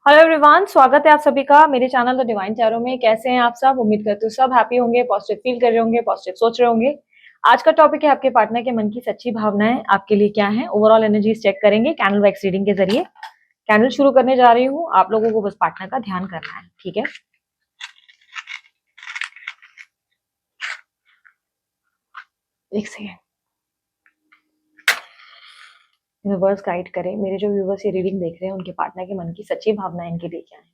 Hello everyone, स्वागत है आप सभी का मेरे चैनल द डिवाइन टैरो में। कैसे हैं आप सब? उम्मीद करती हूँ सब हैप्पी होंगे, पॉजिटिव फील कर रहे होंगे, पॉजिटिव सोच रहे होंगे। आज का टॉपिक है आपके पार्टनर के मन की सच्ची भावनाएं आपके लिए क्या है। ओवरऑल एनर्जीज चेक करेंगे कैंडल वैक्स रीडिंग के जरिए। कैंडल शुरू करने जा रही हूँ, आप लोगों को बस पार्टनर का ध्यान करना है, ठीक है। एक सेकेंड, यूनिवर्स गाइड करें मेरे जो व्यूवर्स ये रीडिंग देख रहे हैं उनके पार्टनर के मन की सच्ची भावनाएं इनके लिए क्या है।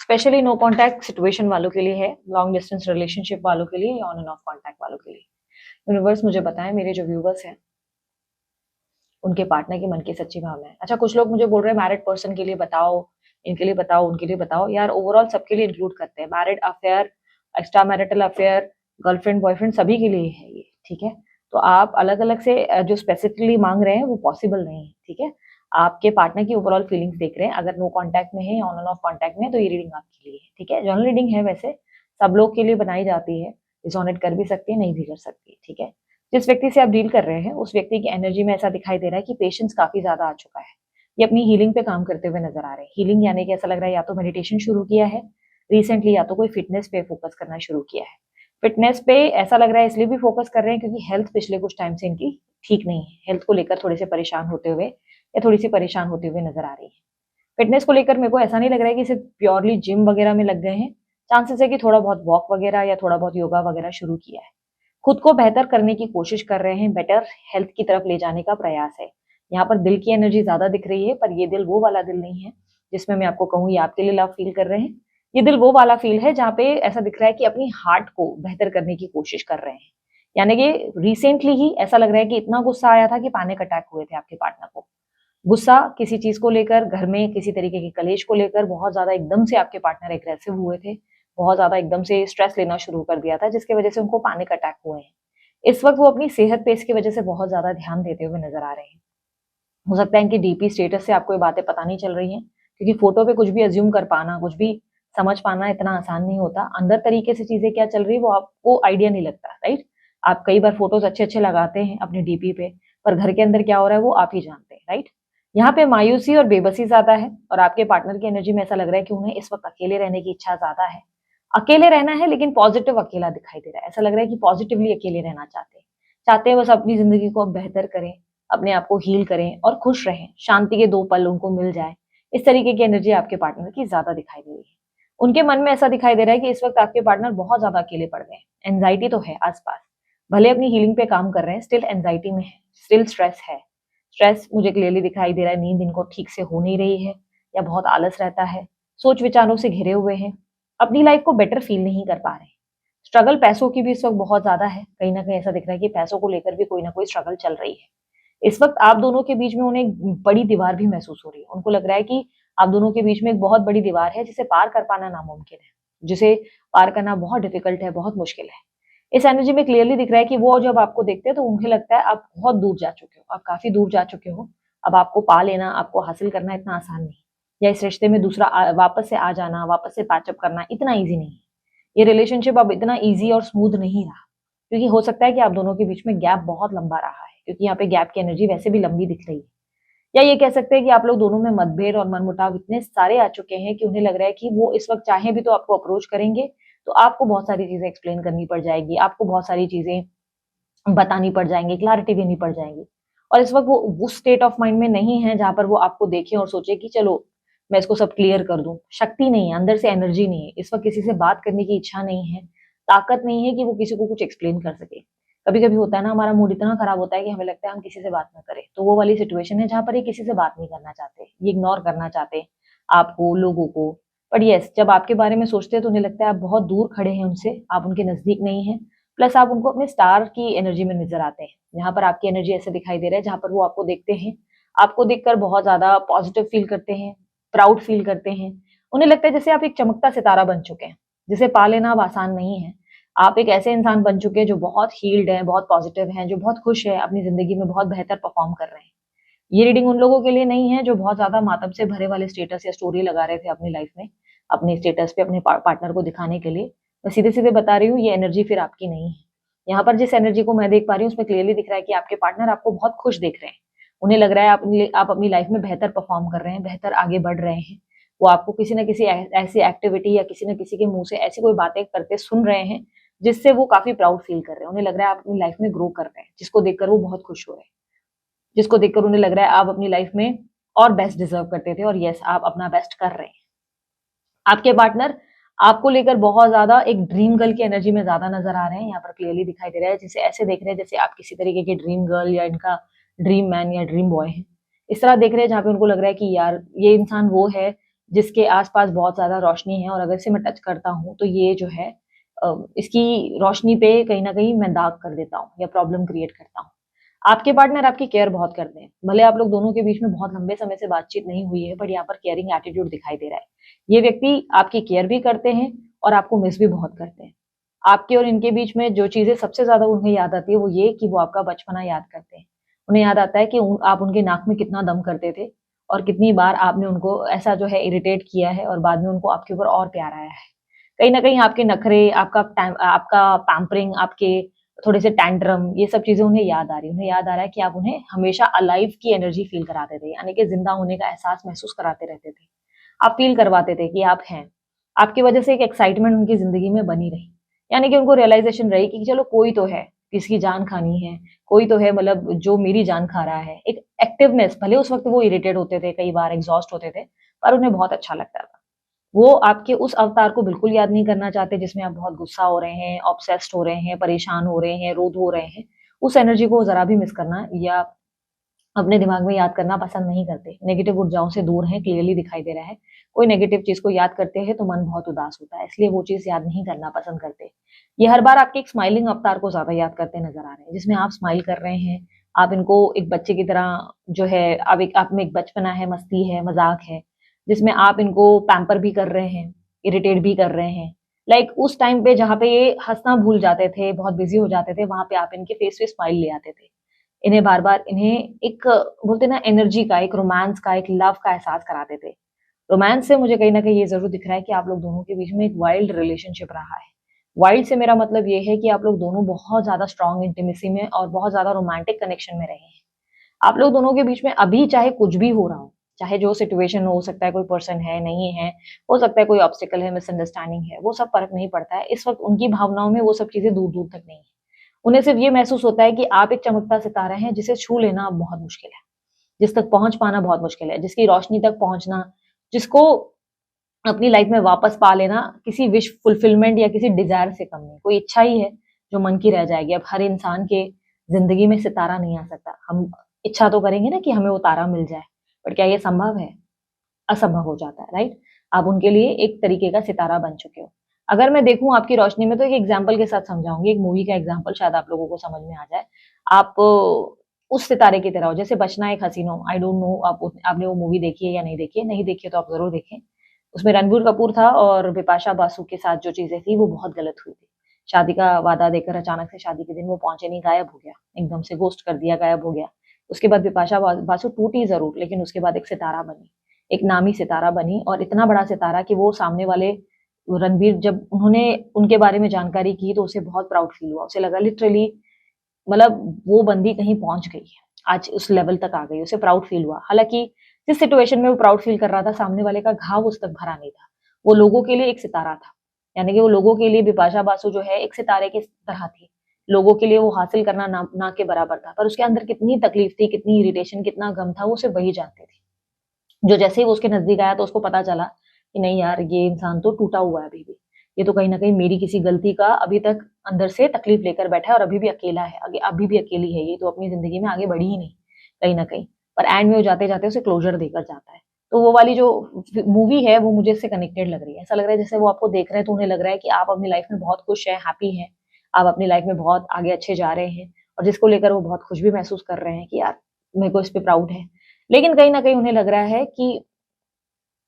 स्पेशली नो कॉन्टैक्ट सिचुएशन वालों के लिए है, लॉन्ग डिस्टेंस रिलेशनशिप वालों के लिए या ऑन एंड ऑफ कॉन्टैक्ट वालों के लिए। यूनिवर्स मुझे बताएं मेरे जो व्यूवर्स हैं उनके पार्टनर की मन की सच्ची भावना है। अच्छा, कुछ लोग मुझे बोल रहे हैं मैरिड पर्सन के लिए बताओ, इनके लिए बताओ, उनके लिए बताओ। यार ओवरऑल सबके लिए इंक्लूड करते हैं, married affair, extra marital affair, girlfriend boyfriend सभी के लिए है ये, ठीक है। तो आप अलग अलग से जो स्पेसिफिकली मांग रहे हैं वो पॉसिबल नहीं है, ठीक है। आपके पार्टनर की ओवरऑल फीलिंग्स देख रहे हैं, अगर नो कॉन्टैक्ट में है या ऑन एंड ऑफ कॉन्टैक्ट में है तो ये रीडिंग आपके लिए है, ठीक है। जनरल रीडिंग है, वैसे सब लोग के लिए बनाई जाती है, रिजोनेट कर भी सकती है, नहीं भी कर सकती, ठीक है। जिस व्यक्ति से आप डील कर रहे हैं उस व्यक्ति की एनर्जी में ऐसा दिखाई दे रहा है कि पेशेंस काफी ज्यादा आ चुका है। ये अपनी हीलिंग पे काम करते हुए नजर आ रहे हैं। हीलिंग यानी कि ऐसा लग रहा है या तो मेडिटेशन शुरू किया है रिसेंटली, या तो कोई फिटनेस पे फोकस करना शुरू किया है। फिटनेस पे ऐसा लग रहा है इसलिए भी फोकस कर रहे हैं क्योंकि हेल्थ पिछले कुछ टाइम से इनकी ठीक नहीं है। हेल्थ को लेकर थोड़े से परेशान होते हुए या थोड़ी सी परेशान होते हुए नजर आ रही है। फिटनेस को लेकर मेरे को ऐसा नहीं लग रहा है कि सिर्फ प्योरली जिम वगैरह में लग गए हैं। चांसेस है कि थोड़ा बहुत वॉक वगैरह या थोड़ा बहुत योगा वगैरह शुरू किया है। खुद को बेहतर करने की कोशिश कर रहे हैं, बेटर हेल्थ की तरफ ले जाने का प्रयास है। यहाँ पर दिल की एनर्जी ज्यादा दिख रही है, पर ये दिल वो वाला दिल नहीं है जिसमें मैं आपको कहूँ ये आपके लिए लव फील कर रहे हैं। ये दिल वो वाला फील है जहाँ पे ऐसा दिख रहा है कि अपनी हार्ट को बेहतर करने की कोशिश कर रहे हैं। यानी कि रिसेंटली ही ऐसा लग रहा है कि इतना गुस्सा आया था कि पैनिक अटैक हुए थे आपके पार्टनर को। गुस्सा किसी चीज को लेकर, घर में किसी तरीके की कलेश को लेकर बहुत ज्यादा एकदम से आपके पार्टनर एग्रेसिव हुए थे। बहुत ज्यादा एकदम से स्ट्रेस लेना शुरू कर दिया था जिसकी वजह से उनको पैनिक अटैक हुए हैं। इस वक्त वो अपनी सेहत पे इसकी वजह से बहुत ज्यादा ध्यान देते हुए नजर आ रहे हैं। हो सकता है इनकी डीपी स्टेटस से आपको ये बातें पता नहीं चल रही हैं, क्योंकि फोटो पे कुछ भी अज्यूम कर पाना, कुछ भी समझ पाना इतना आसान नहीं होता। अंदर तरीके से चीजें क्या चल रही है वो आपको आइडिया नहीं लगता, राइट। आप कई बार फोटोज अच्छे अच्छे लगाते हैं अपने डीपी पे, पर घर के अंदर क्या हो रहा है वो आप ही जानते हैं, राइट। यहाँ पे मायूसी और बेबसी ज्यादा है, और आपके पार्टनर की एनर्जी में ऐसा लग रहा है कि उन्हें इस वक्त अकेले रहने की इच्छा ज्यादा है। अकेले रहना है लेकिन पॉजिटिव अकेला दिखाई दे रहा है। ऐसा लग रहा है कि पॉजिटिवली अकेले रहना चाहते हैं, चाहते हैं बस अपनी जिंदगी को अब बेहतर करें, अपने आप को हील करें और खुश रहें, शांति के 2 पल उनको मिल जाए। इस तरीके की एनर्जी आपके पार्टनर की ज्यादा दिखाई दे रही है। उनके मन में ऐसा दिखाई दे रहा है कि इस वक्त आपके पार्टनर बहुत ज्यादा अकेले पड़ गए हैं। एंजाइटी तो है आसपास, भले अपनी हीलिंग पे काम कर रहे हैं, स्टिल एंजाइटी में है, स्टिल स्ट्रेस है। स्ट्रेस मुझे क्लियरली दिखाई दे रहा है, नींद इनको ठीक से हो नहीं रही है या बहुत आलस रहता है, सोच विचारों से घिरे हुए हैं, अपनी लाइफ को बेटर फील नहीं कर पा रहे। स्ट्रगल पैसों की भी इस वक्त बहुत ज्यादा है, कहीं ना कहीं ऐसा दिख रहा है कि पैसों को लेकर भी कोई ना कोई स्ट्रगल चल रही है। इस वक्त आप दोनों के बीच में उन्हें एक बड़ी दीवार भी महसूस हो रही है। उनको लग रहा है कि आप दोनों के बीच में एक बहुत बड़ी दीवार है जिसे पार कर पाना नामुमकिन है, जिसे पार करना बहुत डिफिकल्ट है, बहुत मुश्किल है। इस एनर्जी में क्लियरली दिख रहा है कि वो जब आपको देखते हैं तो उन्हें लगता है आप बहुत दूर जा चुके हो, आप काफी दूर जा चुके हो। अब आपको पा लेना, आपको हासिल करना इतना आसान नहीं, या इस रिश्ते में दूसरा वापस से आ जाना, वापस से पैचअप करना इतना ईजी नहीं है। ये रिलेशनशिप अब इतना ईजी और स्मूथ नहीं रहा, क्योंकि हो सकता है कि आप दोनों के बीच में गैप बहुत लंबा रहा है, क्योंकि यहाँ पे गैप की एनर्जी वैसे भी लंबी दिख रही है। या ये कह सकते हैं कि आप लोग दोनों में मतभेद और मनमुटाव इतने सारे आ चुके हैं कि उन्हें लग रहा है कि वो इस वक्त चाहे भी तो आपको अप्रोच करेंगे तो आपको बहुत सारी चीजें एक्सप्लेन करनी पड़ जाएगी, आपको बहुत सारी चीजें बतानी पड़ जाएंगी, क्लैरिटी देनी पड़ जाएगी। और इस वक्त वो उस स्टेट ऑफ माइंड में नहीं है जहां पर वो आपको देखे और सोचे कि चलो मैं इसको सब क्लियर कर दूं। शक्ति नहीं है, अंदर से एनर्जी नहीं है, इस वक्त किसी से बात करने की इच्छा नहीं है, ताकत नहीं है कि वो किसी को कुछ एक्सप्लेन कर सके। कभी कभी होता है ना, हमारा मूड इतना खराब होता है कि हमें लगता है हम किसी से बात ना करें, तो वो वाली सिचुएशन है जहां पर ये किसी से बात नहीं करना चाहते, ये इग्नोर करना चाहते आपको, लोगों को। बट यस, जब आपके बारे में सोचते हैं तो उन्हें लगता है आप बहुत दूर खड़े हैं उनसे, आप उनके नजदीक नहीं है। प्लस आप उनको अपने स्टार की एनर्जी में नजर आते हैं। यहाँ पर आपकी एनर्जी ऐसे दिखाई दे रहा है जहां पर वो आपको देखते हैं, आपको देखकर बहुत ज्यादा पॉजिटिव फील करते हैं, प्राउड फील करते हैं। उन्हें लगता है जैसे आप एक चमकता सितारा बन चुके हैं, जिसे पा लेना अब आसान नहीं है। आप एक ऐसे इंसान बन चुके हैं जो बहुत हील्ड है, बहुत पॉजिटिव है, जो बहुत खुश है, अपनी जिंदगी में बहुत बेहतर परफॉर्म कर रहे हैं। ये रीडिंग उन लोगों के लिए नहीं है जो बहुत ज्यादा मातम से भरे वाले स्टेटस या स्टोरी लगा रहे थे अपनी लाइफ में, अपने स्टेटस पे अपने पार्टनर को दिखाने के लिए। मैं सीधे सीधे बता रही हूँ, ये एनर्जी फिर आपकी नहीं है। यहाँ पर जिस एनर्जी को मैं देख पा रही हूँ उसमें क्लियरली दिख रहा है कि आपके पार्टनर आपको बहुत खुश देख रहे हैं, उन्हें लग रहा है आप अपनी लाइफ में बेहतर परफॉर्म कर रहे हैं, बेहतर आगे बढ़ रहे हैं। वो आपको किसी न किसी ऐसी एक्टिविटी या किसी न किसी के मुंह से ऐसी कोई बातें करते सुन रहे हैं जिससे वो काफी प्राउड फील कर रहे हैं। उन्हें लग रहा है आप अपनी लाइफ में ग्रो कर रहे हैं, जिसको देखकर वो बहुत खुश हो रहे हैं, जिसको देखकर उन्हें लग रहा है आप अपनी लाइफ में और बेस्ट डिजर्व करते थे और यस आप अपना बेस्ट कर रहे हैं। आपके पार्टनर आपको लेकर बहुत ज्यादा एक ड्रीम गर्ल की एनर्जी में ज्यादा नजर आ रहे हैं, यहाँ पर क्लियरली दिखाई दे रहा है, जिसे ऐसे देख रहे हैं जैसे आप किसी तरीके के ड्रीम गर्ल या इनका ड्रीम मैन या ड्रीम बॉय है। इस तरह देख रहे हैं जहाँ पे उनको लग रहा है कि यार ये इंसान वो है जिसके आसपास बहुत ज्यादा रोशनी है और अगर इसे मैं टच करता हूँ तो ये जो है इसकी रोशनी पे कहीं ना कहीं मैं दाग कर देता हूँ या प्रॉब्लम क्रिएट करता हूँ। आपके पार्टनर आपकी केयर बहुत करते हैं, भले आप लोग दोनों के बीच में बहुत लंबे समय से बातचीत नहीं हुई है, बट यहाँ पर केयरिंग एटीट्यूड दिखाई दे रहा है। ये व्यक्ति आपकी केयर भी करते हैं और आपको मिस भी बहुत करते हैं। आपके और इनके बीच में जो चीजें सबसे ज्यादा उन्हें याद आती है वो ये कि वो आपका बचपना याद करते हैं। उन्हें याद आता है कि आप उनके नाक में कितना दम करते थे और कितनी बार आपने उनको ऐसा जो है इरिटेट किया है और बाद में उनको आपके ऊपर और प्यार आया है। कहीं ना कहीं आपके नखरे, आपका पैम्परिंग, आपके थोड़े से टैंट्रम, ये सब चीजें उन्हें याद आ रही है। उन्हें याद आ रहा है कि आप उन्हें हमेशा अलाइव की एनर्जी फील कराते थे, यानी कि जिंदा होने का एहसास महसूस कराते रहते थे। आप फील करवाते थे कि आप हैं। आपकी वजह से एक एक्साइटमेंट उनकी जिंदगी में बनी रही, यानी कि उनको रियलाइजेशन रही कि चलो कोई तो है किसकी जान खानी है, कोई तो है मतलब जो मेरी जान खा रहा है। एक एक्टिवनेस, भले उस वक्त वो इरिटेट होते थे, कई बार एग्जॉस्ट होते थे, पर उन्हें बहुत अच्छा लगता था। वो आपके उस अवतार को बिल्कुल याद नहीं करना चाहते जिसमें आप बहुत गुस्सा हो रहे हैं, ऑब्सेस्ड हो रहे हैं, परेशान हो रहे हैं, रोध हो रहे हैं। उस एनर्जी को जरा भी मिस करना या अपने दिमाग में याद करना पसंद नहीं करते। नेगेटिव ऊर्जाओं से दूर हैं, क्लियरली दिखाई दे रहा है। कोई नेगेटिव चीज को याद करते हैं तो मन बहुत उदास होता है, इसलिए वो चीज याद नहीं करना पसंद करते। ये हर बार आपके एक स्माइलिंग अवतार को ज्यादा याद करते नजर आ रहे हैं, जिसमें आप स्माइल कर रहे हैं। आप इनको एक बच्चे की तरह जो है, आप में एक बचपना है, मस्ती है, मजाक है, जिसमें आप इनको पैम्पर भी कर रहे हैं, इरिटेट भी कर रहे हैं। लाइक उस टाइम पे जहाँ पे ये हंसना भूल जाते थे, बहुत बिजी हो जाते थे, वहां पे आप इनके फेस पे स्माइल ले आते थे। इन्हें बार-बार इन्हें एक बोलते हैं ना एनर्जी का, एक रोमांस का, एक लव का एहसास कराते थे। रोमांस से मुझे कहीं न कहीं ये ज़रूर दिख रहा है कि आप लोग दोनों के बीच में एक वाइल्ड रिलेशनशिप रहा है। वाइल्ड से मेरा मतलब ये है कि आप लोग दोनों बहुत ज़्यादा स्ट्रॉन्ग इंटीमेसी में और बहुत ज़्यादा रोमांटिक कनेक्शन में रहे हैं। आप लोग दोनों के बीच में अभी चाहे कुछ भी हो रहा हो, चाहे जो सिचुएशन हो सकता है कोई पर्सन है, नहीं है, हो सकता है कोई ऑब्स्टिकल है, मिसअंडरस्टैंडिंग है, वो सब फ़र्क नहीं पड़ता है। इस वक़्त उनकी भावनाओं में वो सब चीज़ें दूर-दूर तक नहीं है। उन्हें सिर्फ ये महसूस होता है कि आप एक चमकता सितारा हैं जिसे छू लेना अब बहुत मुश्किल है, जिस तक पहुंच पाना बहुत मुश्किल है, जिसकी रोशनी तक पहुंचना, जिसको अपनी लाइफ में वापस पा लेना किसी विश फुलफिलमेंट या किसी डिजायर से कम नहीं। कोई इच्छा ही है जो मन की रह जाएगी। अब हर इंसान के जिंदगी में सितारा नहीं आ सकता। हम इच्छा तो करेंगे ना कि हमें वो तारा मिल जाए, बट क्या ये संभव है? असंभव हो जाता है, राइट? आप उनके लिए एक तरीके का सितारा बन चुके हो। अगर मैं देखूं आपकी रोशनी में तो एक एग्जाम्पल के साथ समझाऊंगी, एक मूवी का एग्जाम्पल, शायद आप लोगों को समझ में आ जाए। आप उस सितारे की तरह हो जैसे बचना एक हसीनो। आई डोंट नो आपने वो मूवी देखी है या नहीं देखी है। नहीं देखी है तो आप जरूर देखें। उसमें रणबीर कपूर था और बिपाशा बासु के साथ जो चीजें थी वो बहुत गलत हुई थी। शादी का वादा देकर अचानक से शादी के दिन वो पहुंचे नहीं, गायब हो गया, एकदम से गोस्ट कर दिया, गायब हो गया। उसके बाद बिपाशा बासु टूटी जरूर, लेकिन उसके बाद एक सितारा बनी, एक नामी सितारा बनी, और इतना बड़ा सितारा कि वो सामने वाले रणबीर, जब उन्होंने उनके बारे में जानकारी की तो उसे बहुत प्राउड फील हुआ। उसे लगा लिटरली, मतलब वो बंदी कहीं पहुंच गई है, आज उस लेवल तक आ गई, उसे प्राउड फील हुआ। हालांकि जिस सिचुएशन में वो प्राउड फील कर रहा था, सामने वाले का घाव उस तक भरा नहीं था। वो लोगों के लिए एक सितारा था, यानी कि वो लोगों के लिए बिपाशा बासु जो है एक सितारे की तरह थी। लोगों के लिए वो हासिल करना ना के बराबर था, पर उसके अंदर कितनी तकलीफ थी, कितनी इरिटेशन, कितना गम था, वो सिर्फ वही जानते थे। जो जैसे ही वो उसके नजदीक आया तो उसको पता चला कि नहीं यार, ये इंसान तो टूटा हुआ है अभी भी। ये तो कहीं ना कहीं मेरी किसी गलती का अभी तक अंदर से तकलीफ लेकर बैठा है और अभी भी अकेला है, आगे अभी भी अकेली है, ये तो अपनी जिंदगी में आगे बढ़ी ही नहीं कहीं ना कहीं। पर एंड में वो जाते जाते उसे क्लोजर देकर जाता है। तो वो वाली जो मूवी है वो मुझे इससे कनेक्टेड लग रही है। ऐसा लग रहा है जैसे वो आपको देख रहे हैं तो उन्हें लग रहा है कि आप अपनी लाइफ में बहुत खुश हैं, हैप्पी हैं, आप अपनी लाइफ में बहुत आगे अच्छे जा रहे हैं, और जिसको लेकर वो बहुत खुश भी महसूस कर रहे हैं कि यार मेरे को इस पे प्राउड है। लेकिन कहीं ना कहीं उन्हें लग रहा है कि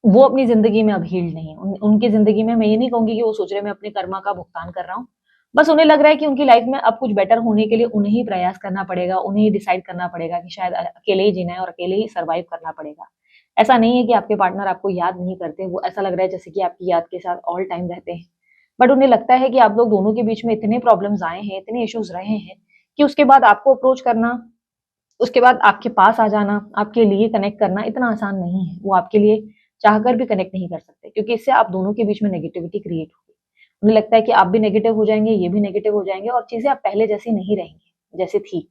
वो अपनी ज़िंदगी में अब हील्ड नहीं है। उनकी ज़िंदगी में मैं ये नहीं कहूँगी कि वो सोच रहे हैं मैं अपने कर्मा का भुगतान कर रहा हूँ। बस उन्हें लग रहा है कि उनकी लाइफ़ में अब कुछ बेटर होने के लिए उन्हें ही प्रयास करना पड़ेगा, उन्हें ही डिसाइड करना पड़ेगा कि शायद अकेले ही जीना है और अकेले ही सर्वाइव करना पड़ेगा। ऐसा नहीं है कि आपके पार्टनर आपको याद नहीं करते, वो ऐसा लग रहा है जैसे कि आपकी याद के साथ ऑल टाइम रहते हैं। बट उन्हें लगता है कि आप लोग दोनों के बीच में इतने प्रॉब्लम्स आए हैं, इतने इश्यूज़ रहे हैं कि उसके बाद आपको अप्रोच करना उसके बाद आपके पास आ जाना, आपके लिए कनेक्ट करना इतना आसान नहीं है। वो आपके लिए चाहकर भी कनेक्ट नहीं कर सकते, क्योंकि इससे आप दोनों के बीच में नेगेटिविटी क्रिएट होगी। उन्हें लगता है कि आप भी नेगेटिव हो जाएंगे, ये भी नेगेटिव हो जाएंगे, और चीजें आप पहले जैसी नहीं रहेंगी जैसे थी।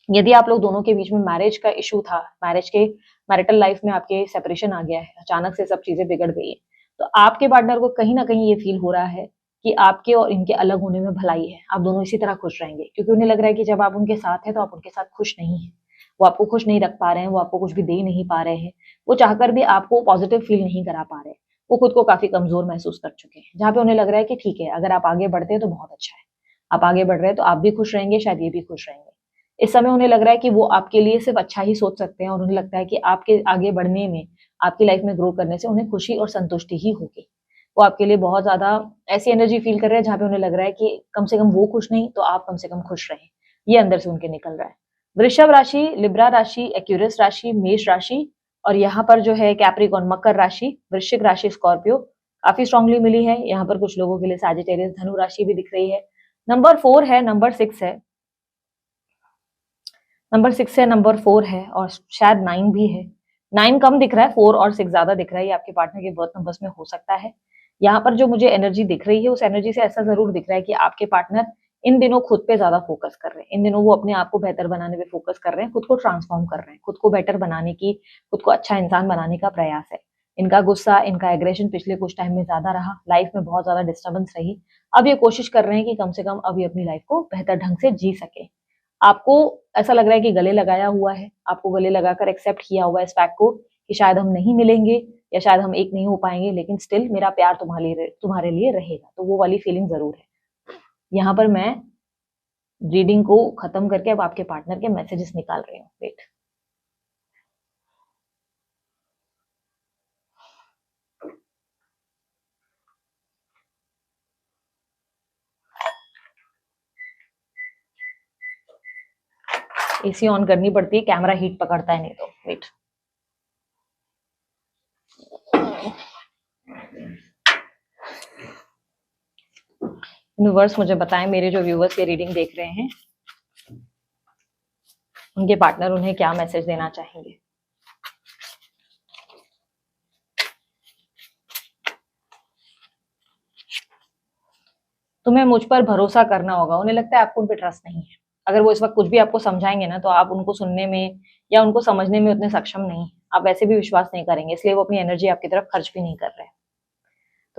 यदि आप लोग दोनों के बीच में मैरिज का इशू था, मैरिटल लाइफ में आपके सेपरेशन आ गया है, अचानक से सब चीजें बिगड़ गई है, तो आपके पार्टनर को कहीं ना कहीं ये फील हो रहा है कि आपके और इनके अलग होने में भलाई है, आप दोनों इसी तरह खुश रहेंगे, क्योंकि उन्हें लग रहा है कि जब आप उनके साथ हैं तो आप उनके साथ खुश नहीं है। वो आपको खुश नहीं रख पा रहे हैं, वो आपको कुछ भी दे नहीं पा रहे हैं, वो चाहकर भी आपको पॉजिटिव फील नहीं करा पा रहे हैं। वो खुद को काफी कमजोर महसूस कर चुके हैं, जहाँ पे उन्हें लग रहा है कि ठीक है, अगर आप आगे बढ़ते हैं तो बहुत अच्छा है, आप आगे बढ़ रहे हैं तो आप भी खुश रहेंगे, शायद ये भी खुश रहेंगे। इस समय उन्हें लग रहा है कि वो आपके लिए सिर्फ अच्छा ही सोच सकते हैं, और उन्हें लगता है कि आपके आगे बढ़ने में, आपकी लाइफ में ग्रो करने से उन्हें खुशी और संतुष्टि ही होगी। वो आपके लिए बहुत ज्यादा ऐसी एनर्जी फील कर रहे हैं जहाँ पे उन्हें लग रहा है कि कम से कम वो खुश नहीं तो आप कम से कम खुश रहें। ये अंदर से उनके निकल रहा है। वृषभ राशि, लिब्रा राशि, एक्यूरियस राशि, मेष राशि, और यहाँ पर जो है कैप्रिकॉन मकर राशि, वृश्चिक राशि, स्कॉर्पियो काफी स्ट्रांगली मिली है। यहाँ पर कुछ लोगों के लिए सैजिटेरियस धनु राशि भी दिख रही है। नंबर 4 है, नंबर 6 है, नंबर 6 है, नंबर 4 है, और शायद 9 भी है। 9 कम दिख रहा है, 4 और 6 ज्यादा दिख रहा है। ये आपके पार्टनर के बर्थ नंबर्स में हो सकता है। यहाँ पर जो मुझे एनर्जी दिख रही है, उस एनर्जी से ऐसा जरूर दिख रहा है कि आपके पार्टनर इन दिनों खुद पे ज्यादा फोकस कर रहे हैं। इन दिनों वो अपने आप को बेहतर बनाने पे फोकस कर रहे हैं, खुद को ट्रांसफॉर्म कर रहे हैं, खुद को बेटर बनाने की, खुद को अच्छा इंसान बनाने का प्रयास है। इनका गुस्सा, इनका एग्रेशन पिछले कुछ टाइम में ज्यादा रहा, लाइफ में बहुत ज्यादा डिस्टर्बेंस रही। अब ये कोशिश कर रहे हैं कि कम से कम अब ये अपनी लाइफ को बेहतर ढंग से जी सके। आपको ऐसा लग रहा है कि गले लगाया हुआ है, आपको गले लगाकर एक्सेप्ट किया हुआ है इस फैक्ट को कि शायद हम नहीं मिलेंगे या शायद हम एक नहीं हो पाएंगे, लेकिन स्टिल मेरा प्यार तुम्हारे लिए रहेगा। तो वो वाली फीलिंग जरूर है। यहाँ पर मैं रीडिंग को खत्म करके अब आपके पार्टनर के मैसेजेस निकाल रही हूँ। वेट, एसी ऑन करनी पड़ती है, कैमरा हीट पकड़ता है नहीं तो। वेट, यूनिवर्स मुझे बताएं, मेरे जो व्यूवर्स ये रीडिंग देख रहे हैं, उनके पार्टनर उन्हें क्या मैसेज देना चाहेंगे। तुम्हें मुझ पर भरोसा करना होगा। उन्हें लगता है आपको उन पर ट्रस्ट नहीं है। अगर वो इस वक्त कुछ भी आपको समझाएंगे ना, तो आप उनको सुनने में या उनको समझने में उतने सक्षम नहीं, आप वैसे भी विश्वास नहीं करेंगे, इसलिए वो अपनी एनर्जी आपकी तरफ खर्च भी नहीं कर रहे हैं।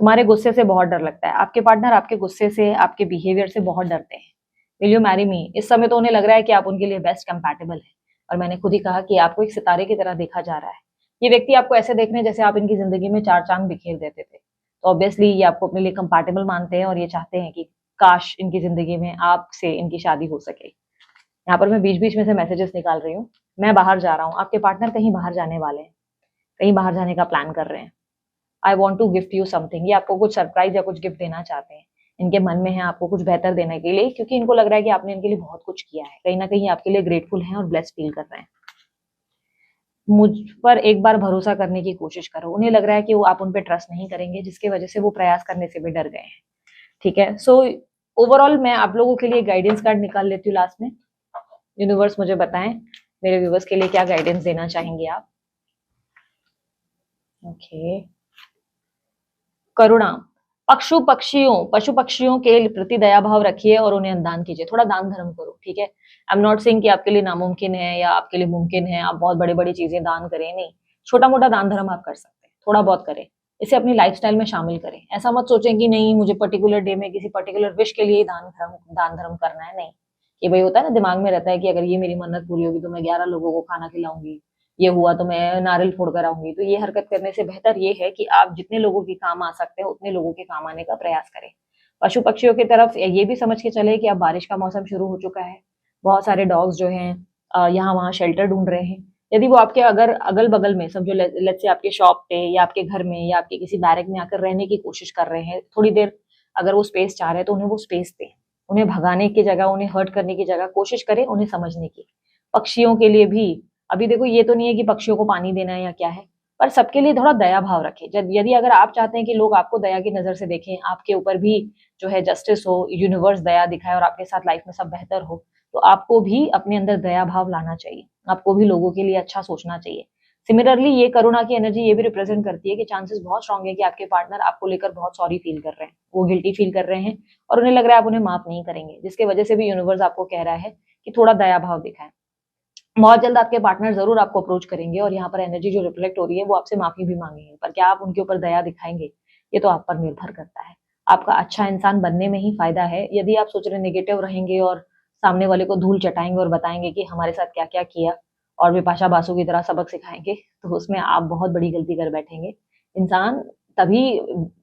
तुम्हारे गुस्से से बहुत डर लगता है। आपके पार्टनर आपके गुस्से से, आपके बिहेवियर से बहुत डरते हैं। Will you marry me? इस समय तो उन्हें लग रहा है कि आप उनके लिए बेस्ट कंपैटिबल है, और मैंने खुद ही कहा कि आपको एक सितारे की तरह देखा जा रहा है। ये व्यक्ति आपको ऐसे देख रहे हैं जैसे आप इनकी जिंदगी में चार चांद बिखेर देते थे। तो ऑब्वियसली ये आपको अपने लिए कंपैटिबल मानते हैं, और ये चाहते हैं कि काश इनकी जिंदगी में आपसे इनकी शादी हो सके। यहाँ पर मैं बीच बीच में से मैसेजेस निकाल रही हूँ। मैं बाहर जा रहा हूँ, आपके पार्टनर कहीं बाहर जाने वाले हैं, कहीं बाहर जाने का प्लान कर रहे हैं। I want to gift you something, ये आपको कुछ सरप्राइज या कुछ गिफ्ट देना चाहते हैं। इनके मन में है आपको कुछ बेहतर देने के लिए, क्योंकि इनको लग रहा है कि आपने इनके लिए बहुत कुछ किया है। कहीं ना कहीं आपके लिए ग्रेटफुल हैं और ब्लेस्ड फील कर रहे हैं। मुझ पर एक बार भरोसा करने की कोशिश करो। उन्हें लग रहा है कि वो आप उन पर ट्रस्ट नहीं करेंगे, जिसकी वजह से वो प्रयास करने से भी डर गए हैं। ठीक है, सो ओवरऑल मैं आप लोगों के लिए गाइडेंस कार्ड निकाल लेती हूँ लास्ट में। यूनिवर्स मुझे बताएं, मेरे व्यूवर्स के लिए क्या गाइडेंस देना चाहेंगे आप। ओके, करुणा। पशु पक्षियों के प्रति दया भाव रखिए और उन्हें दान कीजिए, थोड़ा दान धर्म करो। ठीक है, आई एम नॉट सेइंग कि आपके लिए नामुमकिन है या आपके लिए मुमकिन है आप बहुत बड़ी बड़ी चीजें दान करें, नहीं, छोटा मोटा दान धर्म आप कर सकते हैं, थोड़ा बहुत करें, इसे अपनी लाइफस्टाइल में शामिल करें। ऐसा मत सोचें कि नहीं मुझे पर्टिकुलर डे में किसी पर्टिकुलर विश के लिए दान धर्म करना है। नहीं, ये भाई होता है ना, दिमाग में रहता है कि अगर ये मेरी मन्नत पूरी होगी तो मैं 11 लोगों को खाना खिलाऊंगी, ये हुआ तो मैं नारियल फोड़ कर आऊंगी। तो ये हरकत करने से बेहतर ये है कि आप जितने लोगों के काम आ सकते हैं उतने लोगों के काम आने का प्रयास करें। पशु पक्षियों की तरफ ये भी समझ के चले कि अब बारिश का मौसम शुरू हो चुका है, बहुत सारे डॉग्स जो हैं यहाँ वहाँ शेल्टर ढूंढ रहे हैं। यदि वो आपके अगर अगल बगल में समझो, लेट्स से आपके शॉप पे या आपके घर में या आपके किसी बैरक में आकर रहने की कोशिश कर रहे हैं थोड़ी देर, अगर वो स्पेस चाह रहे हैं तो उन्हें वो स्पेस दें। उन्हें भगाने की जगह, उन्हें हर्ट करने की जगह कोशिश करें उन्हें समझने की। पक्षियों के लिए भी अभी देखो, ये तो नहीं है कि पक्षियों को पानी देना है या क्या है, पर सबके लिए थोड़ा दया भाव रखें। यदि अगर आप चाहते हैं कि लोग आपको दया की नजर से देखें, आपके ऊपर भी जो है जस्टिस हो, यूनिवर्स दया दिखाए और आपके साथ लाइफ में सब बेहतर हो, तो आपको भी अपने अंदर दया भाव लाना चाहिए, आपको भी लोगों के लिए अच्छा सोचना चाहिए। सिमिलरली ये करुणा की एनर्जी ये भी रिप्रेजेंट करती है कि चांसेस बहुत स्ट्रांग है कि आपके पार्टनर आपको लेकर बहुत सॉरी फील कर रहे हैं, वो गिल्टी फील कर रहे हैं और उन्हें लग रहा है आप उन्हें माफ नहीं करेंगे, जिसकी वजह से भी यूनिवर्स आपको कह रहा है कि थोड़ा दया भाव दिखाएं। बहुत जल्द आपके पार्टनर जरूर आपको अप्रोच करेंगे और यहाँ पर एनर्जी जो रिफ्लेक्ट हो रही है वो आपसे माफी भी मांगेंगे, पर क्या आप उनके ऊपर दया दिखाएंगे ये तो आप पर निर्भर करता है। आपका अच्छा इंसान बनने में ही फायदा है। यदि आप सोच रहे नेगेटिव रहेंगे और सामने वाले को धूल चटाएंगे और बताएंगे कि हमारे साथ क्या क्या किया और विपाशा बासु की तरह सबक सिखाएंगे, तो उसमें आप बहुत बड़ी गलती कर बैठेंगे। इंसान तभी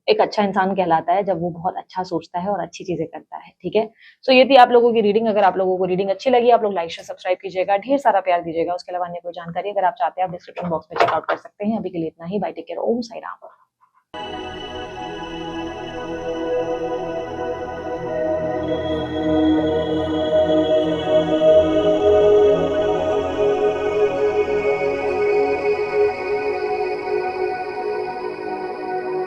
एक अच्छा इंसान कहलाता है जब वो बहुत अच्छा सोचता है और अच्छी चीजें करता है। ठीक है, सो ये थी आप लोगों की रीडिंग। अगर आप लोगों को रीडिंग अच्छी लगी, आप लोग लाइक शेयर सब्सक्राइब कीजिएगा, ढेर सारा प्यार दीजिएगा। उसके अलावा अन्य कोई जानकारी अगर आप चाहते हैं आप डिस्क्रिप्शन बॉक्स में चेकआउट कर सकते हैं। अभी के लिए इतना ही। बाय, टेक केयर, ओम साई राम।